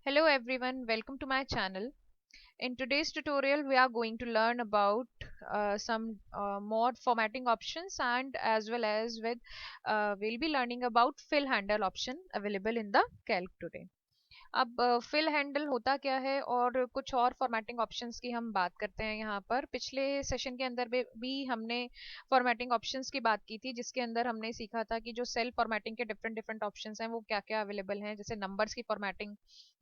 Hello everyone, welcome to my channel. In today's tutorial, we are going to learn about some more formatting options and as well as we'll be learning about fill handle option available in the Calc today. अब fill handle होता क्या है और कुछ और formatting options की हम बात करते हैं यहाँ पर। पिछले सेशन के अंदर भी हमने फॉर्मेटिंग ऑप्शंस की बात की थी, जिसके अंदर हमने सीखा था कि जो सेल फॉर्मेटिंग के डिफरेंट डिफरेंट ऑप्शंस हैं वो क्या क्या अवेलेबल हैं। जैसे नंबर्स की फॉर्मेटिंग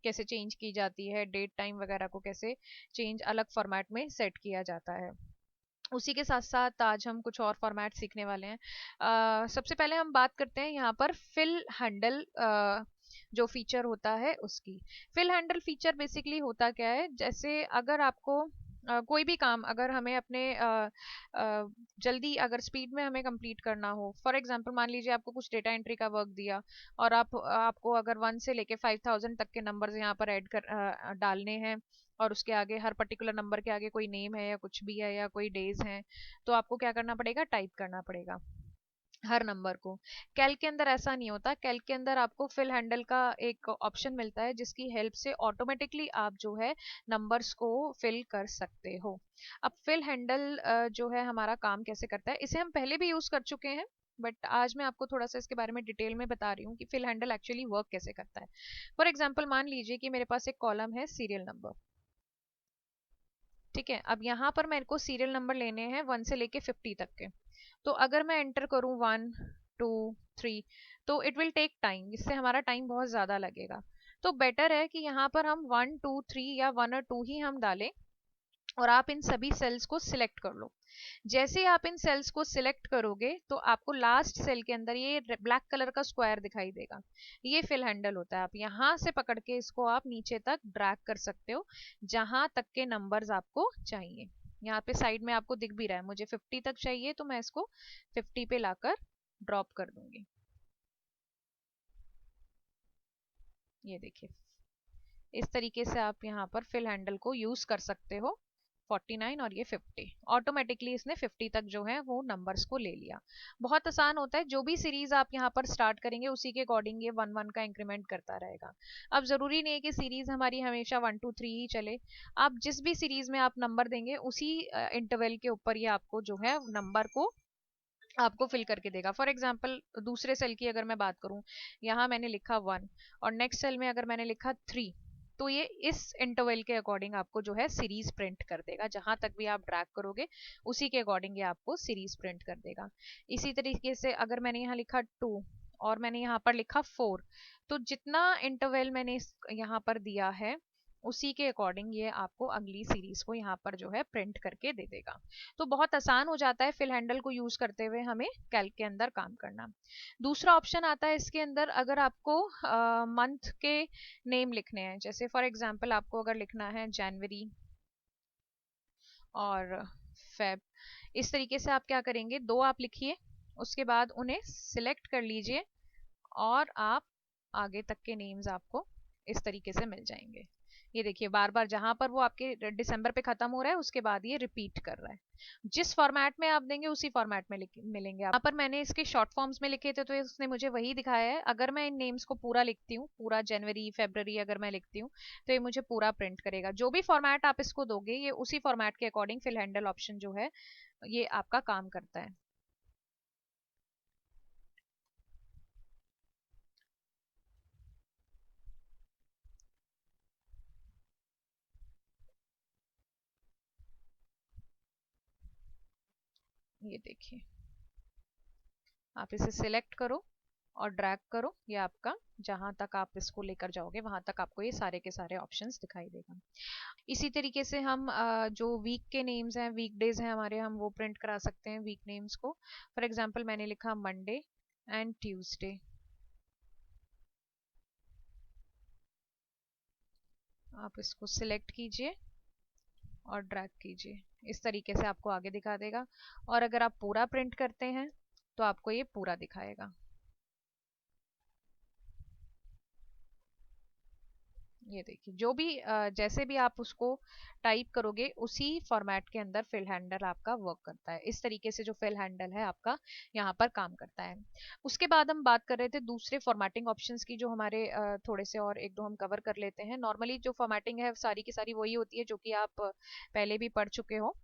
कैसे चेंज की जाती है, डेट टाइम वगैरह को कैसे चेंज अलग फॉर्मेट में सेट किया जाता है। उसी के साथ साथ आज हम कुछ और फॉर्मेट सीखने वाले हैं। सबसे पहले हम बात करते हैं यहाँ पर फिल हैंडल जो फीचर होता है उसकी। फिल हैंडल फीचर बेसिकली होता क्या है, जैसे अगर आपको कोई भी काम अगर हमें अपने जल्दी अगर स्पीड में हमें कंप्लीट करना हो, फॉर एग्जांपल मान लीजिए आपको कुछ डेटा एंट्री का वर्क दिया और आपको अगर 1 से लेके 5000 तक के नंबर्स यहाँ पर ऐड कर डालने हैं और उसके आगे हर पर्टिकुलर नंबर के आगे कोई नेम है या कुछ भी है या कोई डेज हैं, तो आपको क्या करना पड़ेगा, टाइप करना पड़ेगा हर नंबर को। कैल्क के अंदर ऐसा नहीं होता। कैल्क के अंदर आपको फिल हैंडल का एक ऑप्शन मिलता है जिसकी हेल्प से ऑटोमेटिकली आप जो है नंबर्स को फिल कर सकते हो। अब फिल हैंडल जो है हमारा काम कैसे करता है, इसे हम पहले भी यूज कर चुके हैं, बट आज मैं आपको थोड़ा सा इसके बारे में डिटेल में बता रही हूँ कि फिल हैंडल एक्चुअली वर्क कैसे करता है। फॉर एग्जाम्पल मान लीजिए कि मेरे पास एक कॉलम है सीरियल नंबर। ठीक है, अब यहाँ पर मेरे को सीरियल नंबर लेने हैं 1 से लेके 50 तक के। तो अगर मैं एंटर करूँ 1 2 3, तो इट विल टेक टाइम, इससे हमारा टाइम बहुत ज़्यादा लगेगा। तो बेटर है कि यहाँ पर हम 1 2 3 या 1 और 2 ही हम डालें और आप इन सभी सेल्स को सिलेक्ट कर लो। जैसे ही आप इन सेल्स को सिलेक्ट करोगे तो आपको लास्ट सेल के अंदर ये ब्लैक कलर का स्क्वायर दिखाई देगा। ये फिल हैंडल होता है। आप यहाँ से पकड़ के इसको आप नीचे तक ड्रैग कर सकते हो जहां तक के नंबर्स आपको चाहिए। यहाँ पे साइड में आपको दिख भी रहा है, मुझे 50 तक चाहिए तो मैं इसको 50 पे लाकर ड्रॉप कर दूंगी। ये देखिए, इस तरीके से आप यहाँ पर फिल हैंडल को यूज कर सकते हो। 49 और ये 50, ऑटोमेटिकली इसने 50 तक जो है वो नंबर्स को ले लिया। बहुत आसान होता है। जो भी सीरीज आप यहाँ पर स्टार्ट करेंगे उसी के अकॉर्डिंग ये 1 1 का इंक्रीमेंट करता रहेगा। अब जरूरी नहीं है कि सीरीज हमारी हमेशा 1 2 3 ही चले। आप जिस भी सीरीज में आप नंबर देंगे उसी इंटरवल के ऊपर ये आपको जो है नंबर को आपको फिल करके देगा। फॉर एग्जाम्पल दूसरे सेल की अगर मैं बात करूं, यहाँ मैंने लिखा 1 और नेक्स्ट सेल में अगर मैंने लिखा 3, तो ये इस इंटरवल के अकॉर्डिंग आपको जो है सीरीज प्रिंट कर देगा। जहां तक भी आप ड्रैग करोगे उसी के अकॉर्डिंग ये आपको सीरीज प्रिंट कर देगा। इसी तरीके से अगर मैंने यहाँ लिखा 2 और मैंने यहाँ पर लिखा 4, तो जितना इंटरवल मैंने यहाँ पर दिया है उसी के अकॉर्डिंग ये आपको अगली सीरीज को यहाँ पर जो है प्रिंट करके दे देगा। तो बहुत आसान हो जाता है फिल हैंडल को यूज करते हुए हमें कैल्क के अंदर काम करना। दूसरा ऑप्शन आता है इसके अंदर, अगर आपको मंथ के नेम लिखने हैं, जैसे फॉर एग्जांपल आपको अगर लिखना है जनवरी और फेब, इस तरीके से आप क्या करेंगे, दो आप लिखिए, उसके बाद उन्हें सिलेक्ट कर लीजिए और आप आगे तक के नेम्स आपको इस तरीके से मिल जाएंगे। ये देखिए बार बार जहां पर वो आपके दिसंबर पे खत्म हो रहा है उसके बाद ये रिपीट कर रहा है। जिस फॉर्मेट में आप देंगे उसी फॉर्मेट में मिलेंगे। यहाँ पर मैंने इसके शॉर्ट फॉर्म्स में लिखे थे तो उसने मुझे वही दिखाया है। अगर मैं इन नेम्स को पूरा लिखती हूँ, पूरा जनवरी फरवरी अगर मैं लिखती हूँ, तो ये मुझे पूरा प्रिंट करेगा। जो भी फॉर्मेट आप इसको दोगे ये उसी फॉर्मेट के अकॉर्डिंग फिल हैंडल ऑप्शन जो है ये आपका काम करता है। ये देखिए, आप इसे सिलेक्ट करो और ड्रैग करो, ये आपका जहां तक आप इसको लेकर जाओगे वहां तक आपको ये सारे के सारे ऑप्शंस दिखाई देगा। इसी तरीके से हम जो वीक के नेम्स हैं, वीक डेज हैं हमारे, हम वो प्रिंट करा सकते हैं वीक नेम्स को। फॉर एग्जांपल मैंने लिखा मंडे एंड ट्यूसडे। आप इसको सिलेक्ट कीजिए और ड्रैग कीजिए, इस तरीके से आपको आगे दिखा देगा। और अगर आप पूरा प्रिंट करते हैं तो आपको ये पूरा दिखाएगा। ये देखिए, जो भी जैसे भी आप उसको टाइप करोगे उसी फॉर्मेट के अंदर फिल हैंडल आपका वर्क करता है। इस तरीके से जो फिल हैंडल है आपका यहाँ पर काम करता है। उसके बाद हम बात कर रहे थे दूसरे फॉर्मेटिंग ऑप्शंस की, जो हमारे थोड़े से और एक दो हम कवर कर लेते हैं। नॉर्मली जो फॉर्मेटिंग है सारी की सारी वही होती है जो कि आप पहले भी पढ़ चुके हो।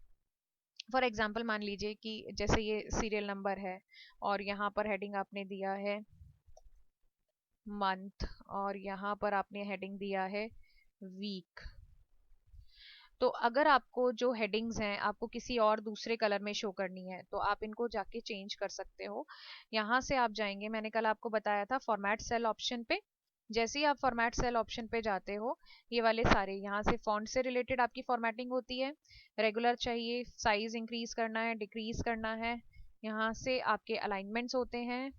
फॉर एग्जाम्पल मान लीजिए कि जैसे ये सीरियल नंबर है और यहाँ पर हेडिंग आपने दिया है मंथ, और यहाँ पर आपने हेडिंग दिया है वीक। तो अगर आपको जो हेडिंग्स हैं आपको किसी और दूसरे कलर में शो करनी है तो आप इनको जाके चेंज कर सकते हो। यहाँ से आप जाएंगे, मैंने कल आपको बताया था फॉर्मेट सेल ऑप्शन पे। जैसे ही आप फॉर्मेट सेल ऑप्शन पे जाते हो, ये वाले सारे यहाँ से फॉन्ट से रिलेटेड आपकी फॉर्मेटिंग होती है। रेगुलर चाहिए, साइज इंक्रीज करना है, डिक्रीज करना है, यहाँ से आपके अलाइनमेंट्स होते हैं,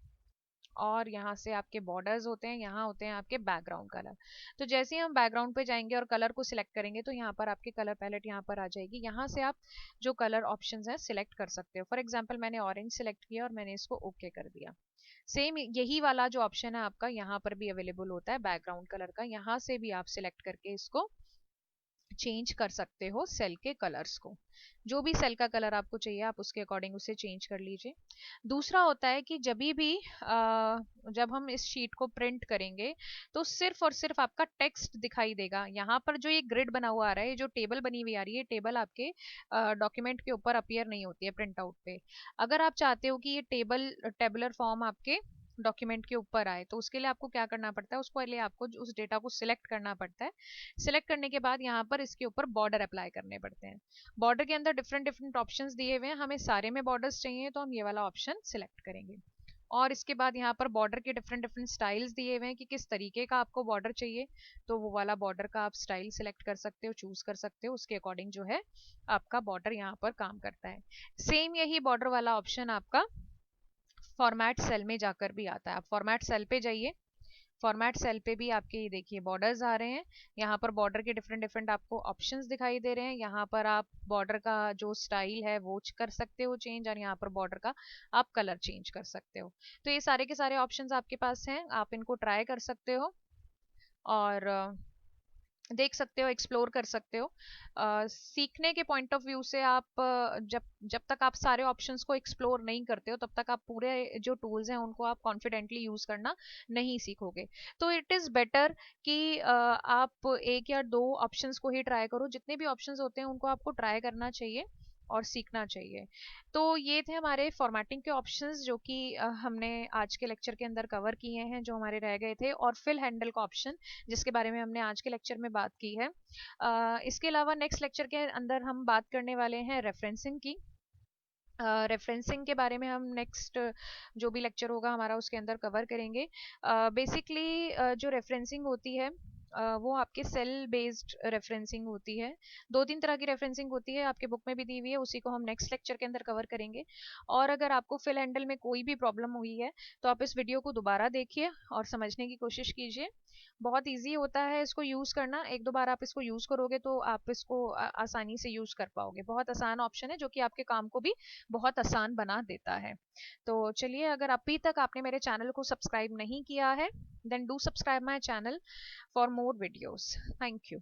और यहाँ से आपके बॉर्डर्स होते हैं, यहाँ होते हैं आपके बैकग्राउंड कलर। तो जैसे ही हम बैकग्राउंड पे जाएंगे और कलर को सिलेक्ट करेंगे तो यहाँ पर आपके कलर पैलेट यहाँ पर आ जाएगी। यहाँ से आप जो कलर ऑप्शंस हैं सिलेक्ट कर सकते हो। फॉर एग्जांपल मैंने ऑरेंज सिलेक्ट किया और मैंने इसको ओके कर दिया। सेम यही वाला जो ऑप्शन है आपका यहाँ पर भी अवेलेबल होता है बैकग्राउंड कलर का। यहाँ से भी आप सिलेक्ट करके इसको चेंज कर सकते हो सेल के कलर्स को। जो भी सेल का कलर आपको चाहिए आप उसके अकॉर्डिंग उसे चेंज कर लीजिए। दूसरा होता है कि जब हम इस शीट को प्रिंट करेंगे तो सिर्फ और सिर्फ आपका टेक्स्ट दिखाई देगा। यहाँ पर जो ये ग्रिड बना हुआ आ रहा है, ये जो टेबल बनी हुई आ रही है, टेबल आपके डॉक्यूमेंट के ऊपर अपीयर नहीं होती है प्रिंट आउट पे। अगर आप चाहते हो कि ये टेबुलर फॉर्म आपके डॉक्यूमेंट के ऊपर आए तो उसके लिए आपको क्या करना पड़ता है, उसको पहले आपको उस डेटा को सिलेक्ट करना पड़ता है। सिलेक्ट करने के बाद यहाँ पर इसके ऊपर बॉर्डर अप्लाई करने पड़ते हैं। बॉर्डर के अंदर डिफरेंट डिफरेंट ऑप्शंस दिए हुए हैं, हमें सारे में बॉर्डर्स चाहिए तो हम ये वाला ऑप्शन सिलेक्ट करेंगे। और इसके बाद यहाँ पर बॉर्डर के डिफरेंट डिफरेंट स्टाइल्स दिए हुए हैं कि किस तरीके का आपको बॉर्डर चाहिए, तो वो वाला बॉर्डर का आप स्टाइल सिलेक्ट कर सकते हो, चूज कर सकते हो। उसके अकॉर्डिंग जो है आपका बॉर्डर यहाँ पर काम करता है। सेम यही बॉर्डर वाला ऑप्शन आपका फॉर्मेट सेल में जाकर भी आता है। आप फॉर्मेट सेल पे जाइए, फॉर्मेट सेल पे भी आपके ये देखिए बॉर्डर्स आ रहे हैं। यहाँ पर बॉर्डर के डिफरेंट डिफरेंट आपको ऑप्शंस दिखाई दे रहे हैं। यहाँ पर आप बॉर्डर का जो स्टाइल है वो कर सकते हो चेंज, और यहाँ पर बॉर्डर का आप कलर चेंज कर सकते हो। तो ये सारे के सारे ऑप्शंस आपके पास हैं, आप इनको ट्राई कर सकते हो और देख सकते हो, एक्सप्लोर कर सकते हो। सीखने के पॉइंट ऑफ व्यू से आप जब जब तक आप सारे ऑप्शंस को एक्सप्लोर नहीं करते हो तब तक आप पूरे जो टूल्स हैं उनको आप कॉन्फिडेंटली यूज करना नहीं सीखोगे। तो इट इज बेटर कि आप एक या दो ऑप्शंस को ही ट्राई करो। जितने भी ऑप्शंस होते हैं उनको आपको ट्राई करना चाहिए और सीखना चाहिए। तो ये थे हमारे फॉर्मेटिंग के ऑप्शंस जो कि हमने आज के लेक्चर के अंदर कवर किए हैं, जो हमारे रह गए थे। और फिल हैंडल का ऑप्शन जिसके बारे में हमने आज के लेक्चर में बात की है। इसके अलावा नेक्स्ट लेक्चर के अंदर हम बात करने वाले हैं रेफरेंसिंग की। रेफरेंसिंग के बारे में हम नेक्स्ट जो भी लेक्चर होगा हमारा उसके अंदर कवर करेंगे। बेसिकली जो रेफरेंसिंग होती है वो आपके सेल बेस्ड रेफरेंसिंग होती है। दो तीन तरह की रेफरेंसिंग होती है, आपके बुक में भी दी हुई है, उसी को हम नेक्स्ट लेक्चर के अंदर कवर करेंगे। और अगर आपको फिल हैंडल में कोई भी प्रॉब्लम हुई है तो आप इस वीडियो को दोबारा देखिए और समझने की कोशिश कीजिए। बहुत इजी होता है इसको यूज करना, एक दो बार आप इसको यूज करोगे तो आप इसको आसानी से यूज कर पाओगे। बहुत आसान ऑप्शन है जो कि आपके काम को भी बहुत आसान बना देता है। तो चलिए, अगर अभी तक आपने मेरे चैनल को सब्सक्राइब नहीं किया है then do subscribe my channel for more videos. Thank you.